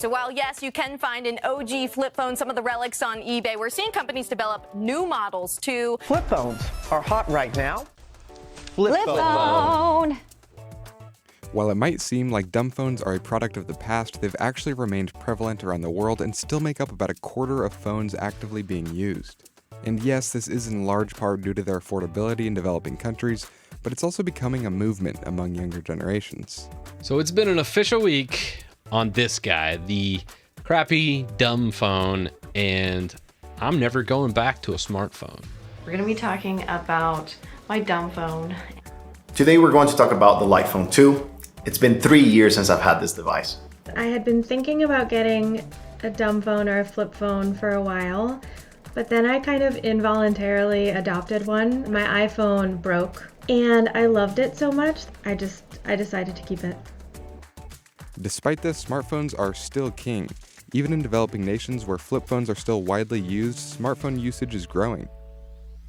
So while, yes, you can find an OG flip phone, some of the relics on eBay, we're seeing companies develop new models too. Flip phones are hot right now. Flip phone. While it might seem like dumb phones are a product of the past, they've actually remained prevalent around the world and still make up about a quarter of phones actively being used. And yes, this is in large part due to their affordability in developing countries, but it's also becoming a movement among younger generations. So it's been an official week on this guy, the crappy, dumb phone, and I'm never going back to a smartphone. We're going to be talking about my dumb phone. Today we're going to talk about the Light Phone 2. It's been 3 years since I've had this device. I had been thinking about getting a dumb phone or a flip phone for a while, but then I kind of involuntarily adopted one. My iPhone broke and I loved it so much, I decided to keep it. Despite this, smartphones are still king. Even in developing nations where flip phones are still widely used, smartphone usage is growing.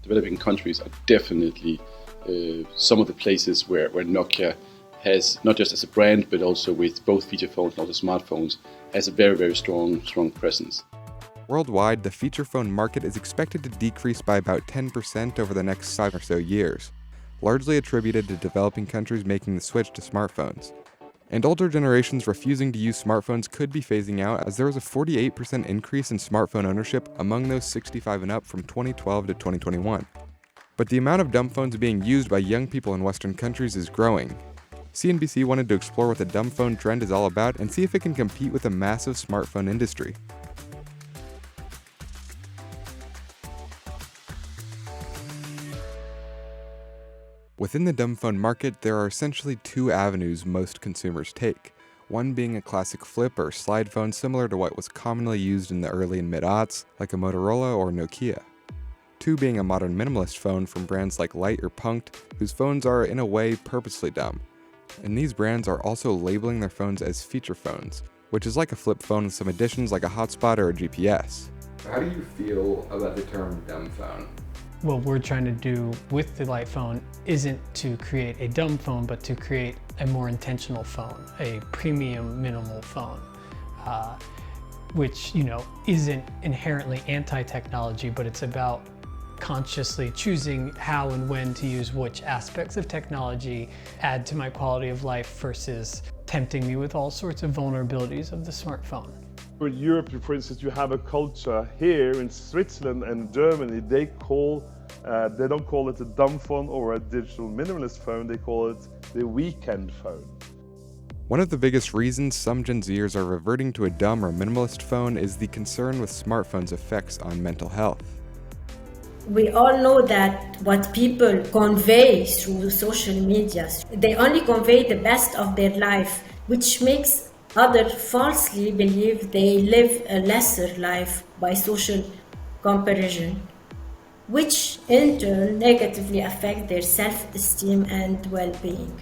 Developing countries are definitely some of the places where Nokia has, not just as a brand, but also with both feature phones and also smartphones, has a very, very strong presence. Worldwide, the feature phone market is expected to decrease by about 10% over the next 5 or so years, largely attributed to developing countries making the switch to smartphones. And older generations refusing to use smartphones could be phasing out, as there was a 48% increase in smartphone ownership among those 65 and up from 2012 to 2021. But the amount of dumb phones being used by young people in Western countries is growing. CNBC wanted to explore what the dumb phone trend is all about and see if it can compete with the massive smartphone industry. Within the dumb phone market, there are essentially two avenues most consumers take, one being a classic flip or slide phone similar to what was commonly used in the early and mid-aughts, like a Motorola or Nokia. Two being a modern minimalist phone from brands like Light or Punkt, whose phones are in a way purposely dumb. And these brands are also labeling their phones as feature phones, which is like a flip phone with some additions like a hotspot or a GPS. How do you feel about the term dumb phone? What we're trying to do with the Light phone isn't to create a dumb phone, but to create a more intentional phone, a premium minimal phone, which, isn't inherently anti-technology, but it's about consciously choosing how and when to use which aspects of technology add to my quality of life versus tempting me with all sorts of vulnerabilities of the smartphone. In Europe, for instance, you have a culture here in Switzerland and Germany, they don't call it a dumb phone or a digital minimalist phone, they call it the weekend phone. One of the biggest reasons some Gen Zers are reverting to a dumb or minimalist phone is the concern with smartphones' effects on mental health. We all know that what people convey through social media, they only convey the best of their life, which makes others falsely believe they live a lesser life by social comparison, which in turn negatively affect their self-esteem and well-being.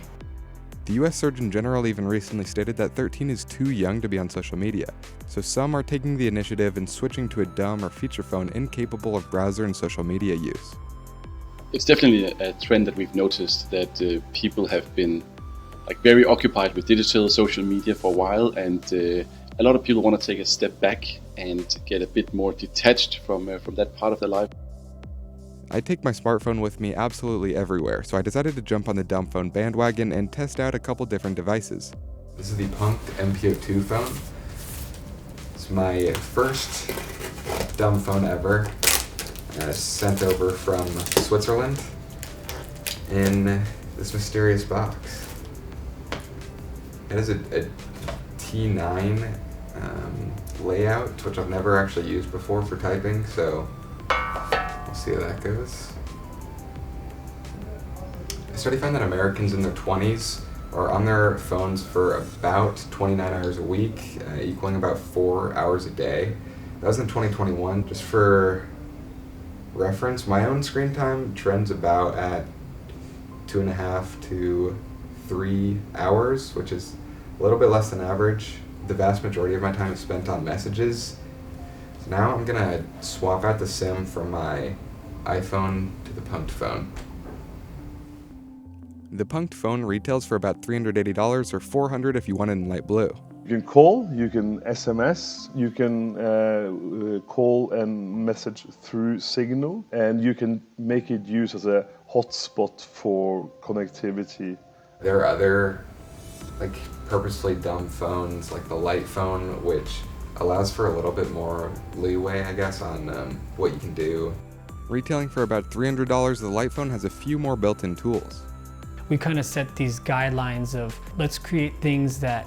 The US Surgeon General even recently stated that 13 is too young to be on social media, so some are taking the initiative and switching to a dumb or feature phone incapable of browser and social media use. It's definitely a trend that we've noticed, that people have been very occupied with digital social media for a while, and a lot of people want to take a step back and get a bit more detached from that part of their life. I take my smartphone with me absolutely everywhere, so I decided to jump on the dumb phone bandwagon and test out a couple different devices. This is the Punkt MPO2 phone. It's my first dumb phone ever, sent over from Switzerland in this mysterious box. It has a T9 layout, which I've never actually used before for typing, so we'll see how that goes. I started to find that Americans in their 20s are on their phones for about 29 hours a week, equaling about 4 hours a day. That was in 2021. Just for reference, my own screen time trends about at 2.5 to 3 hours, which is a little bit less than average. The vast majority of my time is spent on messages. So now I'm gonna swap out the SIM from my iPhone to the Punkt phone. The Punkt phone retails for about $380 or $400 if you want it in light blue. You can call, you can SMS, you can call and message through Signal, and you can make it use as a hotspot for connectivity. There are other purposely dumb phones like the light phone, which allows for a little bit more leeway, I guess, on what you can do. Retailing for about $300, the light phone has a few more built-in tools. We kind of set these guidelines of let's create things that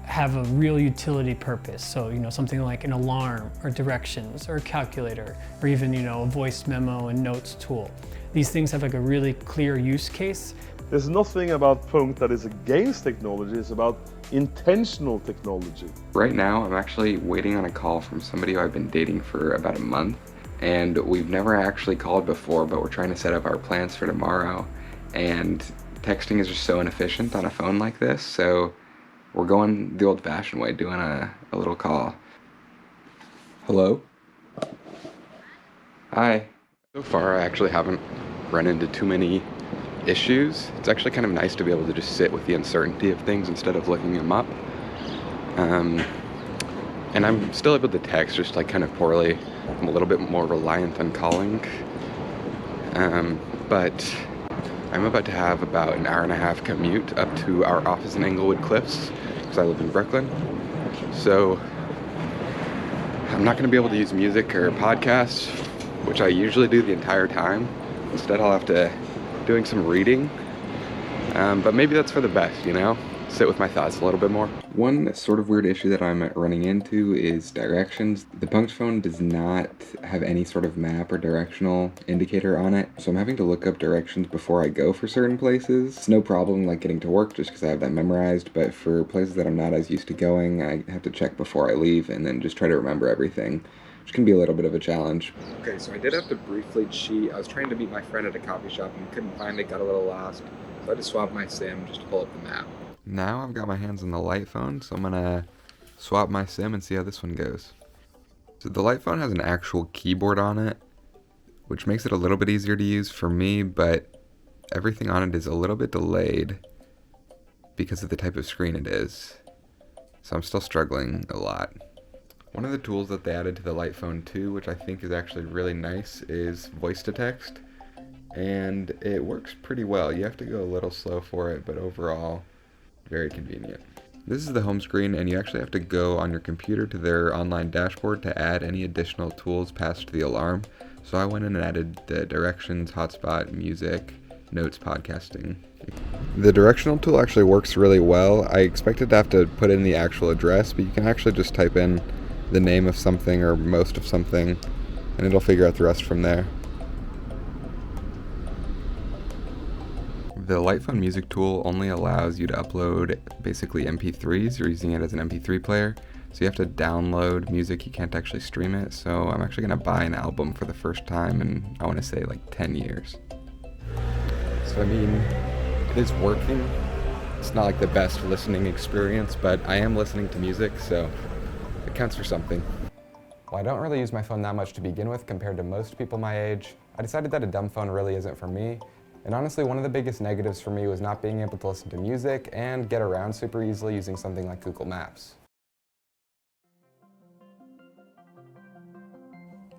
have a real utility purpose. So, something like an alarm or directions or a calculator or even, a voice memo and notes tool. These things have a really clear use case. There's nothing about Punkt that is against technology, it's about intentional technology. Right now, I'm actually waiting on a call from somebody who I've been dating for about a month, and we've never actually called before, but we're trying to set up our plans for tomorrow, and texting is just so inefficient on a phone like this, so we're going the old-fashioned way, doing a little call. Hello? Hi. So far, I actually haven't run into too many issues. It's actually kind of nice to be able to just sit with the uncertainty of things instead of looking them up. And I'm still able to text, just kind of poorly. I'm a little bit more reliant on calling. But I'm about to have about an hour-and-a-half commute up to our office in Englewood Cliffs, because I live in Brooklyn. So I'm not going to be able to use music or podcasts, which I usually do the entire time. Instead, I'll have to doing some reading, but maybe that's for the best, sit with my thoughts a little bit more. One sort of weird issue that I'm running into is directions. The Punkt phone does not have any sort of map or directional indicator on it, so I'm having to look up directions before I go for certain places. It's no problem getting to work just because I have that memorized, but for places that I'm not as used to going, I have to check before I leave and then just try to remember everything, which can be a little bit of a challenge. Okay, so I did have to briefly cheat. I was trying to meet my friend at a coffee shop and couldn't find it, got a little lost. So I had to swap my SIM just to pull up the map. Now I've got my hands on the light phone, so I'm gonna swap my SIM and see how this one goes. So the light phone has an actual keyboard on it, which makes it a little bit easier to use for me, but everything on it is a little bit delayed because of the type of screen it is. So I'm still struggling a lot. One of the tools that they added to the light phone too, which I think is actually really nice, is voice to text. And it works pretty well. You have to go a little slow for it, but overall, very convenient. This is the home screen, and you actually have to go on your computer to their online dashboard to add any additional tools past the alarm. So I went in and added the directions, hotspot, music, notes, podcasting. The directional tool actually works really well. I expected to have to put in the actual address, but you can actually just type in the name of something or most of something, and it'll figure out the rest from there. The light phone music tool only allows you to upload basically MP3s. You're using it as an MP3 player, so you have to download music. You can't actually stream it, so I'm actually going to buy an album for the first time in, I want to say, 10 years. So it is working. It's not the best listening experience, but I am listening to music, so it counts for something. Well, I don't really use my phone that much to begin with compared to most people my age. I decided that a dumb phone really isn't for me. And honestly, one of the biggest negatives for me was not being able to listen to music and get around super easily using something like Google Maps.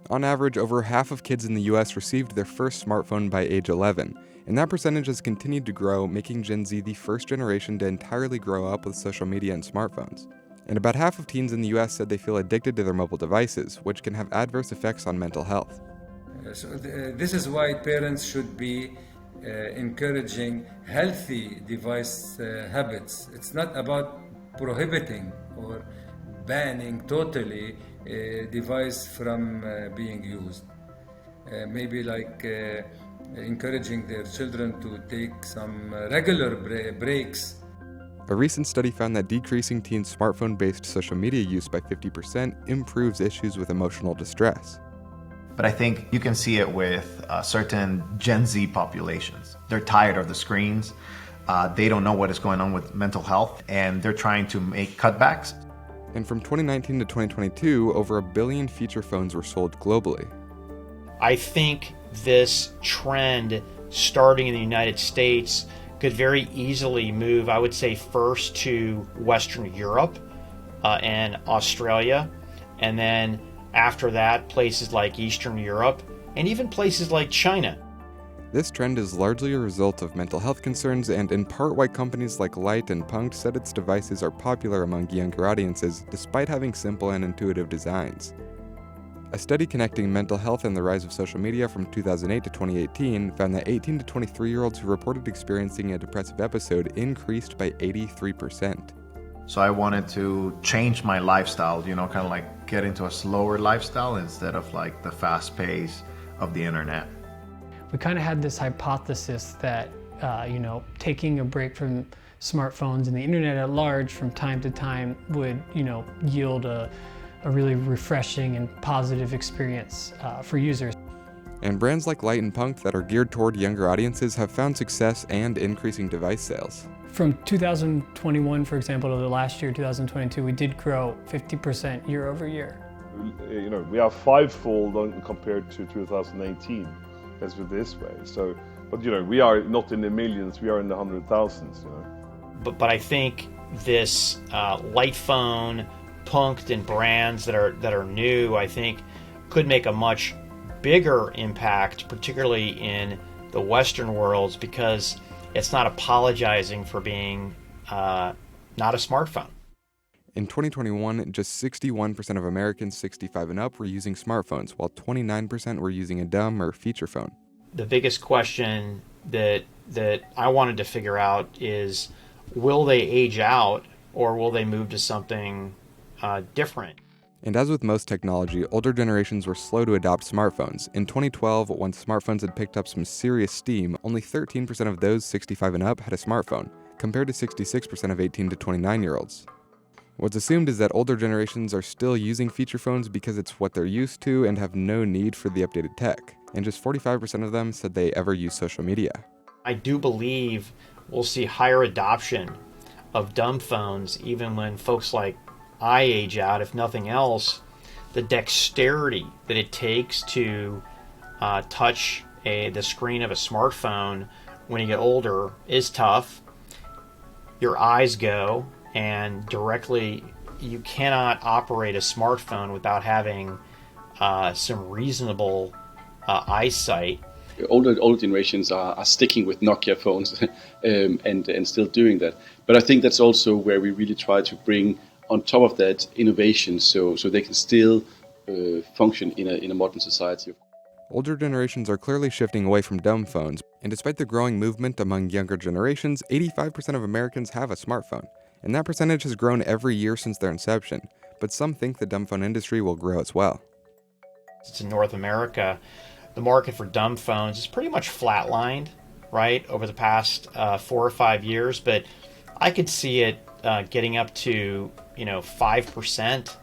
On average, over half of kids in the US received their first smartphone by age 11, and that percentage has continued to grow, making Gen Z the first generation to entirely grow up with social media and smartphones. And about half of teens in the US said they feel addicted to their mobile devices, which can have adverse effects on mental health. This is why parents should be encouraging healthy device habits. It's not about prohibiting or banning totally a device from being used. Maybe encouraging their children to take some regular breaks. A recent study found that decreasing teens' smartphone-based social media use by 50% improves issues with emotional distress. But I think you can see it with certain Gen Z populations. They're tired of the screens. They don't know what is going on with mental health, and they're trying to make cutbacks. And from 2019 to 2022, over 1 billion feature phones were sold globally. I think this trend, starting in the United States, could very easily move, I would say, first to Western Europe, and Australia. And then after that, places like Eastern Europe and even places like China. This trend is largely a result of mental health concerns and in part why companies like Light and Punkt said its devices are popular among younger audiences despite having simple and intuitive designs. A study connecting mental health and the rise of social media from 2008 to 2018 found that 18 to 23-year-olds who reported experiencing a depressive episode increased by 83%. So I wanted to change my lifestyle, kind of like get into a slower lifestyle instead of like the fast pace of the internet. We kind of had this hypothesis that, taking a break from smartphones and the internet at large from time to time would, yield a really refreshing and positive experience for users. And brands like Light and Punkt that are geared toward younger audiences have found success and increasing device sales. From 2021, for example, to the last year, 2022, we did grow 50% year over year. We are fivefold compared to 2018. Let's put it this way. So, but we are not in the millions; we are in the 100,000s. But I think this Light phone, Punkt, and brands that are new, I think, could make a much bigger impact, particularly in the Western worlds, because it's not apologizing for being not a smartphone. In 2021, just 61% of Americans 65 and up were using smartphones, while 29% were using a dumb or feature phone. The biggest question that I wanted to figure out is, will they age out or will they move to something different? And as with most technology, older generations were slow to adopt smartphones. In 2012, once smartphones had picked up some serious steam, only 13% of those 65 and up had a smartphone, compared to 66% of 18 to 29-year-olds. What's assumed is that older generations are still using feature phones because it's what they're used to and have no need for the updated tech, and just 45% of them said they ever use social media. I do believe we'll see higher adoption of dumb phones even when folks like I age out. If nothing else, the dexterity that it takes to touch the screen of a smartphone when you get older is tough. Your eyes go, and directly you cannot operate a smartphone without having some reasonable eyesight. Older generations are sticking with Nokia phones and still doing that. But I think that's also where we really try to bring on top of that innovation so they can still function in a modern society. Older generations are clearly shifting away from dumb phones, and despite the growing movement among younger generations, 85% of Americans have a smartphone. And that percentage has grown every year since their inception, but some think the dumb phone industry will grow as well. In North America, the market for dumb phones is pretty much flatlined, right, over the past 4 or 5 years, but I could see it getting up to 5%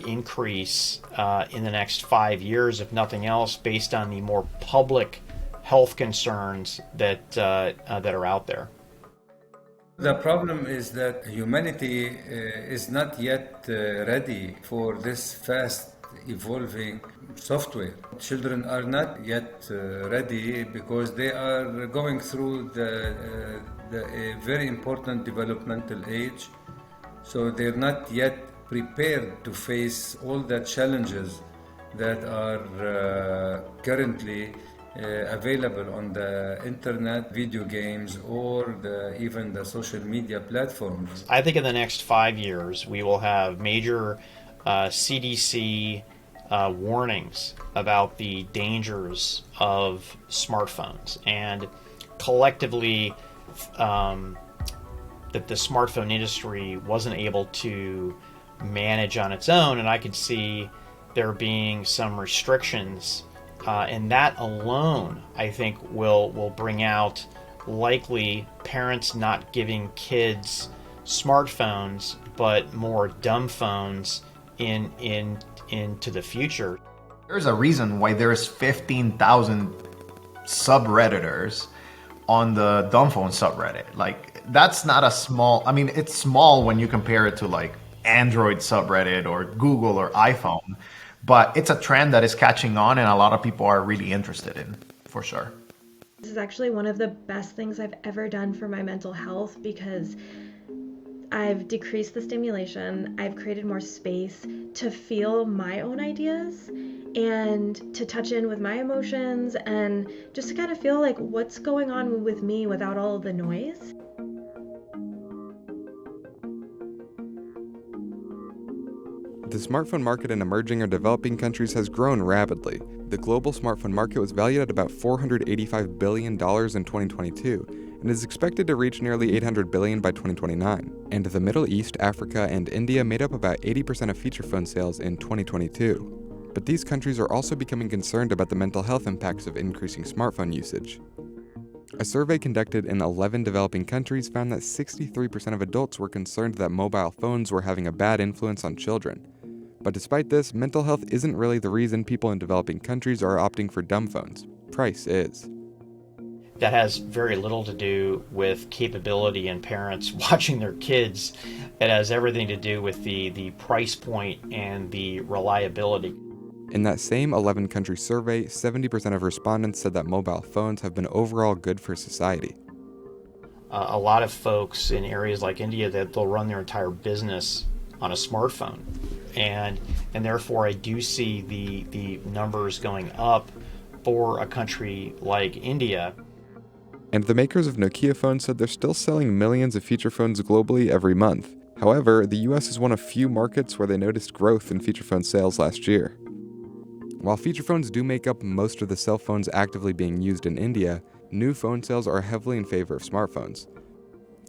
increase in the next 5 years, if nothing else, based on the more public health concerns that are out there. The problem is that humanity is not yet ready for this fast evolving software. Children are not yet ready because they are going through the very important developmental age. So they're not yet prepared to face all the challenges that are currently available on the internet, video games, or even the social media platforms. I think in the next 5 years, we will have major CDC warnings about the dangers of smartphones, and collectively that the smartphone industry wasn't able to manage on its own, and I could see there being some restrictions, and that alone I think will bring out likely parents not giving kids smartphones but more dumb phones into the future. There's a reason why there's 15,000 subredditors on the dumb phone subreddit. Like, that's not a small, I mean, it's small when you compare it to like Android subreddit or Google or iPhone, but it's a trend that is catching on and a lot of people are really interested in, for sure. This is actually one of the best things I've ever done for my mental health, because I've decreased the stimulation. I've created more space to feel my own ideas and to touch in with my emotions and just to kind of feel like what's going on with me without all of the noise. The smartphone market in emerging or developing countries has grown rapidly. The global smartphone market was valued at about $485 billion in 2022 and is expected to reach nearly $800 billion by 2029. And the Middle East, Africa, and India made up about 80% of feature phone sales in 2022. But these countries are also becoming concerned about the mental health impacts of increasing smartphone usage. A survey conducted in 11 developing countries found that 63% of adults were concerned that mobile phones were having a bad influence on children. But despite this, mental health isn't really the reason people in developing countries are opting for dumb phones. Price is. That has very little to do with capability and parents watching their kids. It has everything to do with the price point and the reliability. In that same 11-country survey, 70% of respondents said that mobile phones have been overall good for society. A lot of folks in areas like India, that they'll run their entire business on a smartphone. And therefore I do see the numbers going up for a country like India. And the makers of Nokia phones said they're still selling millions of feature phones globally every month. However, the US is one of few markets where they noticed growth in feature phone sales last year. While feature phones do make up most of the cell phones actively being used in India, new phone sales are heavily in favor of smartphones.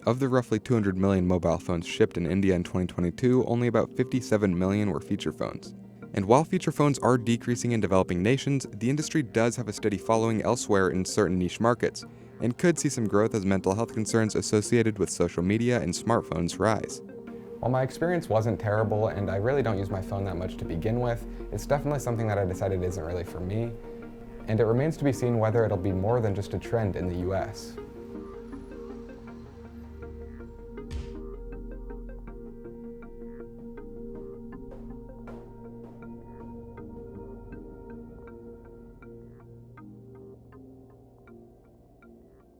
Of the roughly 200 million mobile phones shipped in India in 2022, only about 57 million were feature phones. And while feature phones are decreasing in developing nations, the industry does have a steady following elsewhere in certain niche markets, and could see some growth as mental health concerns associated with social media and smartphones rise. While my experience wasn't terrible and I really don't use my phone that much to begin with, it's definitely something that I decided isn't really for me, and it remains to be seen whether it'll be more than just a trend in the US.